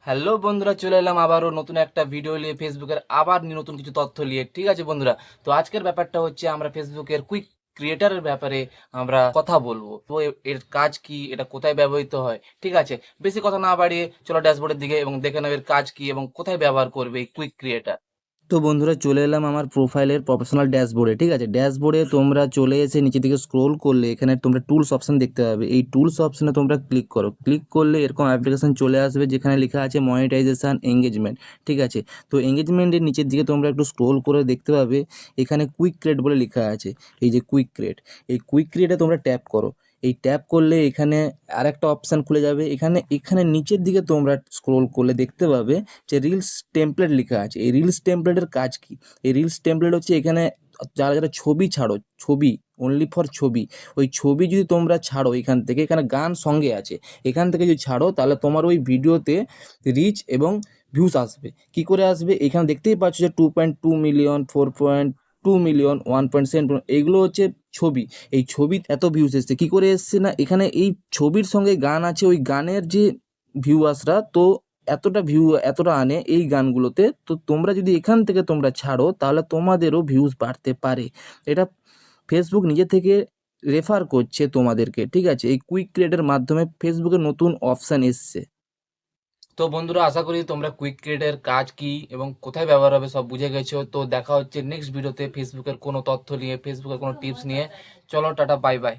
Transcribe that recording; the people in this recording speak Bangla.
হ্যালো বন্ধুরা, চলে এলাম আবারও নতুন একটা ভিডিও নিয়ে ফেসবুকের আবার নতুন কিছু তথ্য নিয়ে। ঠিক আছে বন্ধুরা, তো আজকের ব্যাপারটা হচ্ছে আমরা ফেসবুকের কুইক ক্রিয়েটারের ব্যাপারে আমরা কথা বলবো। তো এর কাজ কি, এটা কোথায় ব্যবহৃত হয়। ঠিক আছে, বেশি কথা না বাড়িয়ে চলো ড্যাশবোর্ডের দিকে এবং দেখে নেব এর কাজ কি এবং কোথায় ব্যবহার করবে এই কুইক ক্রিয়েটার। তো বন্ধুরা, চলে এলাম আমার প্রোফাইলের প্রফেশনাল ড্যাশবোর্ডে। ঠিক আছে, ড্যাশবোর্ডে তোমরা চলে এসে নিচে দিকে স্ক্রোল করলে এখানে তোমরা টুলস অপশন দেখতে পাবে। এই টুলস অপশনে তোমরা ক্লিক করো। ক্লিক করলে এরকম অ্যাপ্লিকেশন চলে আসবে যেখানে লেখা আছে মনিটাইজেশন এঙ্গেজমেন্ট। ঠিক আছে, তো এঙ্গেজমেন্টের নিচের দিকে তোমরা একটু স্ক্রোল করে দেখতে পাবে এখানে কুইক ক্রিয়েট বলে লেখা আছে। এই যে কুইক ক্রিয়েট, এই কুইক ক্রিয়েটে তোমরা ট্যাপ করো। এই ট্যাপ করলে এখানে আরেকটা অপশান খুলে যাবে। এখানে এখানে নিচের দিকে তোমরা স্ক্রোল করলে দেখতে পাবে যে রিলস টেমপ্লেট লেখা আছে। এই রিলস টেমপ্লেটের কাজ কি? এই রিলস টেমপ্লেট হচ্ছে এখানে যারা যারা ছবি ছাড়ো, ছবি অনলি ফর ছবি, ওই ছবি যদি তোমরা ছাড়ো এখান থেকে, এখানে গান সঙ্গে আছে, এখান থেকে যদি ছাড়ো তাহলে তোমার ওই ভিডিওতে রিচ এবং ভিউস আসবে। কি করে আসবে? এখানে দেখতেই পাচ্ছ যে 2.2 মিলিয়ন, 4.2 মিলিয়ন, 1.7, এইগুলো হচ্ছে ছবি। এই ছবি এত ভিউস এসছে। কি করে এসছে? না, এখানে এই ছবির সঙ্গে গান আছে, ওই গানের যে ভিউয়ার্সরা তো এতটা ভিউ এতটা আনে এই গানগুলোতে। তো তোমরা যদি এখান থেকে তোমরা ছাড়ো তাহলে তোমাদেরও ভিউজ বাড়তে পারে। এটা ফেসবুক নিজে থেকে রেফার করছে তোমাদেরকে। ঠিক আছে, এই কুইক ক্রিয়েটের মাধ্যমে ফেসবুকের নতুন অপশান এসছে। তো বন্ধুরা, আশা করি তোমরা কুইক ক্রিয়েটের কাজ কি এবং কোথায় ব্যবহার হবে সব বুঝে গেছো। তো দেখা হচ্ছে নেক্সট ভিডিওতে ফেসবুকের কোনো তথ্য নিয়ে, ফেসবুকের কোনো টিপস নিয়ে। চলো টাটা, বাই বাই।